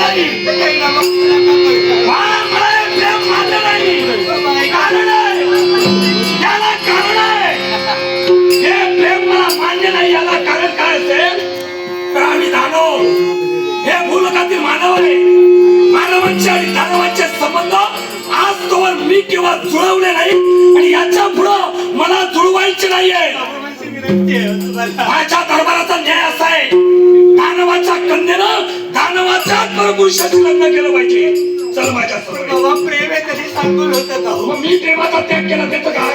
नाही. मला प्रेम मानलं नाही. कारण याला कारण आहे. हे प्रेम मला मान्य नाही. याला कारण काय असेल तर आम्ही दानव, हे भूलोकातील मानव आहे. मानवांचे आणि दानवांचे संबंध आज तोवर मी किंवा जुळवले नाही आणि याच्या पुढं मला जुळवायचे नाहीये. माझ्या दरबाराचा न्याय असा आहे, दानवाच्या कन्येनं दानवाच्या परपुरुषाशी लग्न केलं पाहिजे. चल माझ्या समोर. प्रेम आहे कधी सांगून होतं का? मग मी प्रेमाचा त्याग केला त्याचं काय?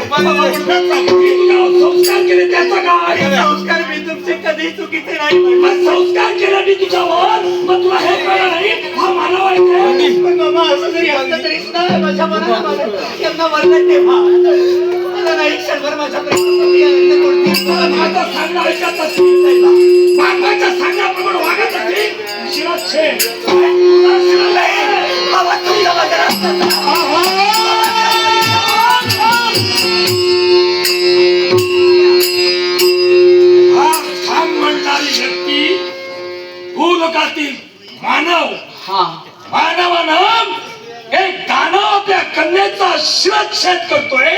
संस्कार केले त्याचं काय? संस्कार मी तुमचे कधी चुकीचे नाही. मग संस्कार केला मी तुझ्यावर, मग तुला हे कळलं नाही हा मानव आहे ते? पण बाबा असं जरी असलं तरी सुद्धा माझ्या मनात त्यांना वर्णन तेव्हा मला नाही क्षणभर माझ्या प्रेमासाठी कोणती माझा सांगणं ऐकत नसतील, बापाच्या सांगण्याप्रमाणे वागत असतील, शिरात छे बाबा तुमच्या बाजारात व्यक्ती भूलोकातील मानव, मानवानं एक दानव आपल्या कन्याचा शिरच्छेद करतोय,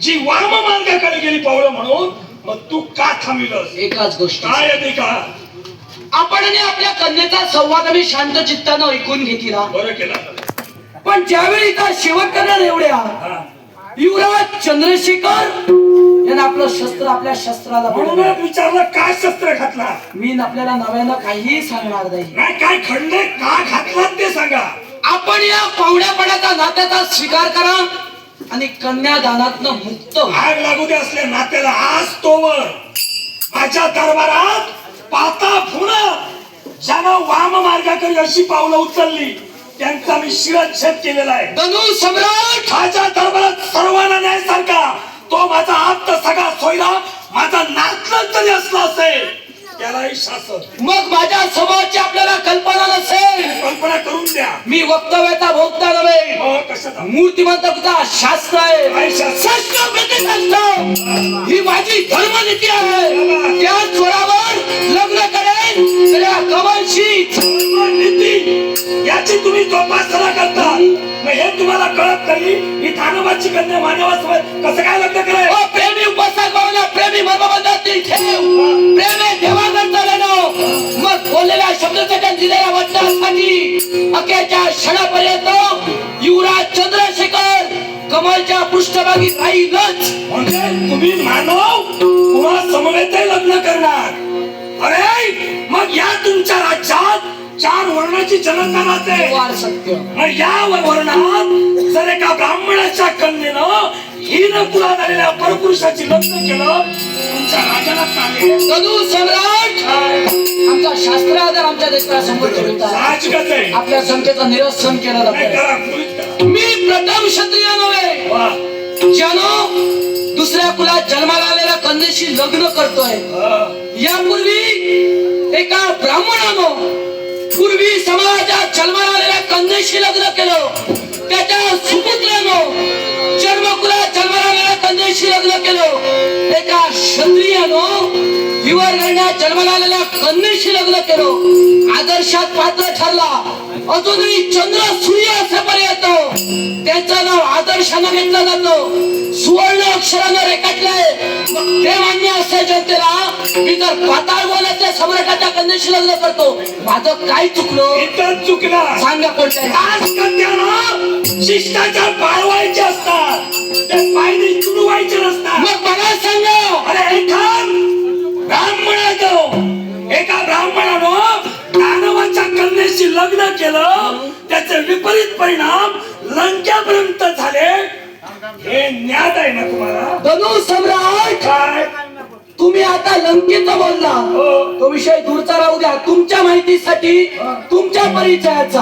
जी वाम मार्गाकडे गेली पावलं म्हणून. मग तू का थांबविलंस? एकाच गोष्ट काय अधिकार? आपण आपल्या कन्येचा संवाद आम्ही शांत चित्तानं ऐकून घेतला. बरं केला. पण ज्यावेळी का शेवट करणार एवढ्या युवराज चंद्रशेखर यांना आपलं शस्त्र आपल्या शस्त्राला म्हणूनच विचारलं काय शस्त्र घातला. मी आपल्याला नव्यानं काहीही सांगणार नाही. नाही काय खंडे का घातलात ते सांगा. आपण या पाहुण्यापणाचा नात्याचा स्वीकार करा आणि कन्यादानातनं मुक्त व्हा. आग लागू दे असल्या नात्याला. आज तोवर माझ्या दरबारात पाता फुणं ज्यानं वाम मार्गाकडे अशी पावलं उचलली त्यांचा मी शिरच्छेद केलेला आहे. धनु सम्राट माझ्या दरबारात सर्वांना न्याय सारखा तो माझा आप्त सगळा सोयरा माझा नातलग जरी असला असेल त्यालाही शासन. मग माझ्या स्वभावाची आपल्याला कल्पना नसेल. कल्पना करून द्या. मी वक्तव्याचा भोगता नव्हे, कशाचा मूर्तिमंतचा शास्त्र आहे. काय शास्त्र? शास्त्र प्रतिशास्त्र ही माझी धर्मनीती आहे. त्या स्वरावर लग्न करेन तर या कमलशी नीती याची तुम्ही जोपासना करता. मग हे तुम्हाला कळत नाही ही दानवाची कन्या मानवासोबत कसं काय लग्न करायचं? ओ प्रेमी उपासक भावना प्रेमी मर्मबंधातील ठेव प्रेमे देवागंता लेणं. मग बोललेल्या शब्दाच्या दिलेल्या वचनासाठी अखेरच्या क्षणापर्यंत युवराज चंद्रशेखर कमलच्या पृष्ठभागी राहीलच. म्हणजे तुम्ही मानव पुन्हा समवेतही लग्न करणार. अरे मग या तुमच्या राज्यात 4 वर्णाची जनता राहते. वार सत्य. मग या वर्णात जर एका ब्राह्मणाच्या कन्येनं हीन कुलात आलेल्या परपुरुषाची लग्न केलं तुमच्या राजाला चालेल? धनु सम्राट आमचा शास्त्र आधार आमच्या देशाला समोर ठेवता. साहजिकच आहे. आपल्या संख्येचा निरसन केला नाही जातो. करा, मुळीच करा. मी प्रथम क्षत्रिय नव्हे वा. ज्यानं दुसऱ्या कुलात जन्माला आलेल्या कन्येशी लग्न करतोय. यापूर्वी एका ब्राह्मणानं पूर्वी समाजात जन्माला आलेल्या कन्येशी लग्न केलं. त्याच्या सुपुत्रानं जन्मकुलात जन्माला आलेल्या कन्येशी लग्न केलं. एका क्षत्रियानं विवर्गाने जन्माला आलेल्या कन्येशी लग्न केलं. आदर्शात पात्र ठरला. अजूनही चंद्र सूर्य असेपर्यंत त्याचं नाव आदर्शानं घेतलं जातं. सुवर्ण अक्षरानं रेखाटलंय. ते मान्य असे जनतेला मी जर पाताळ बोलाच्या सम्राटाच्या कन्येशी लग्न करतो माझं काय चुकलं? इथं चुकला. सांगा कोणत्या? आज कन्याला शिष्टाचार पाळवायचे असतात, ते पायरी तुडवायचे नसतात. मग मला सांगा. अरे एका ब्राह्मणानं दानवाच्या कन्येशी लग्न केलं, त्याचे विपरीत परिणाम लंकेपर्यंत झाले. हे ज्ञात आहे ना तुम्हाला? धनु सम्राट काय तुम्ही आता लंकेचा बोलला, तो विषय दूरचा राहू द्या. तुमच्या माहितीसाठी तुमच्या परिचयाचा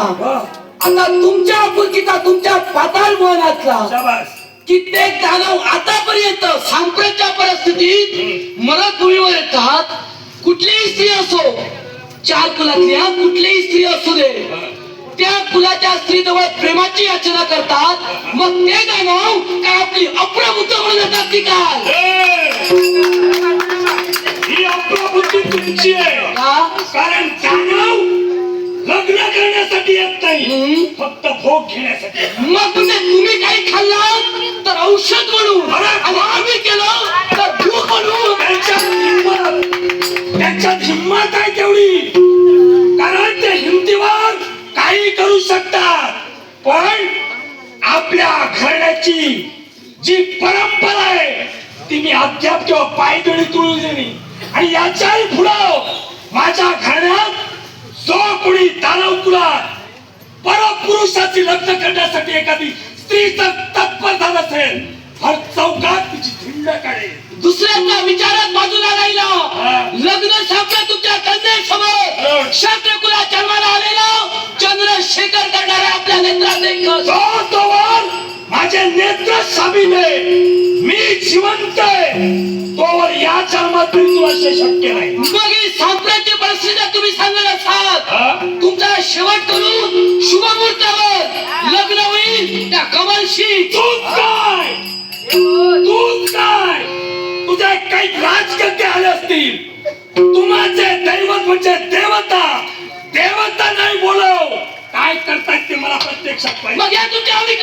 आता तुमच्या आपुलकीचा तुमच्या पाताळ मोहनातला शाबास. कित्येक दानव आतापर्यंत सांप्रतच्या परिस्थितीत मरत भूमीवर येतात. कुठलीही स्त्री असो, 4 कुलातल्या कुठलीही स्त्री असू दे, त्या कुलाच्या स्त्रीजवळ प्रेमाची याचना करतात. मग ते दानव काय आपली अप्रभुत्व म्हणून येतात की काय? ही अप्रभुत्व तुमची आहे. कारण दानव लग्न करण्यासाठी येत नाही, फक्त भोग घेण्यासाठी येतात. मग तुम्ही काही खाल्लं तर औषध म्हणून, आणि आम्ही केलं तर भूक म्हणून. त्यांच्यात हिंमत आहे तेवढी, कारण ते हिमतीवर काही करू शकतात. पण आपल्या घराण्याची जी परंपरा आहे ती मी अद्याप किंवा पायदळी तुळू देणे. आणि याच्याही पुढं माझ्या घराण्यात जो कोणी दानव कुलात परपुरुषाची लग्न करण्यासाठी एखादी स्त्री जर तत्पर झाल असेल, हर चौकात तिची धिंड काढेल. दुसऱ्याच्या विचारात बाजूला राहिला. हा. लग्न संपलं तुमच्या कन्येसमोर. क्षत्रिय कुलात जन्माला आलेला चंद्रशेखर करणारा आपल्या नेत्रात एक जो तोवर माझे नेत्र सामील आहे, मी जिवंत आहे, तोवर या जन्मात तरी तुला शक्य नाही. मग ही सांप्रदायिक परिस्थिती तुम्ही सांगत असाल, हा? तुमचा शेवट करून शुभमुहूर्तावर लग्न होईल त्या कमलशी. तूच काय, तूच काय, तुझे काही राजकर्ते आले असतील, तुम्हाचे दैवत म्हणजे देवता, देवता नाही बोलव, काय करतायत ते मला प्रत्यक्षात पाहिजे. मग या तुमच्या आवडी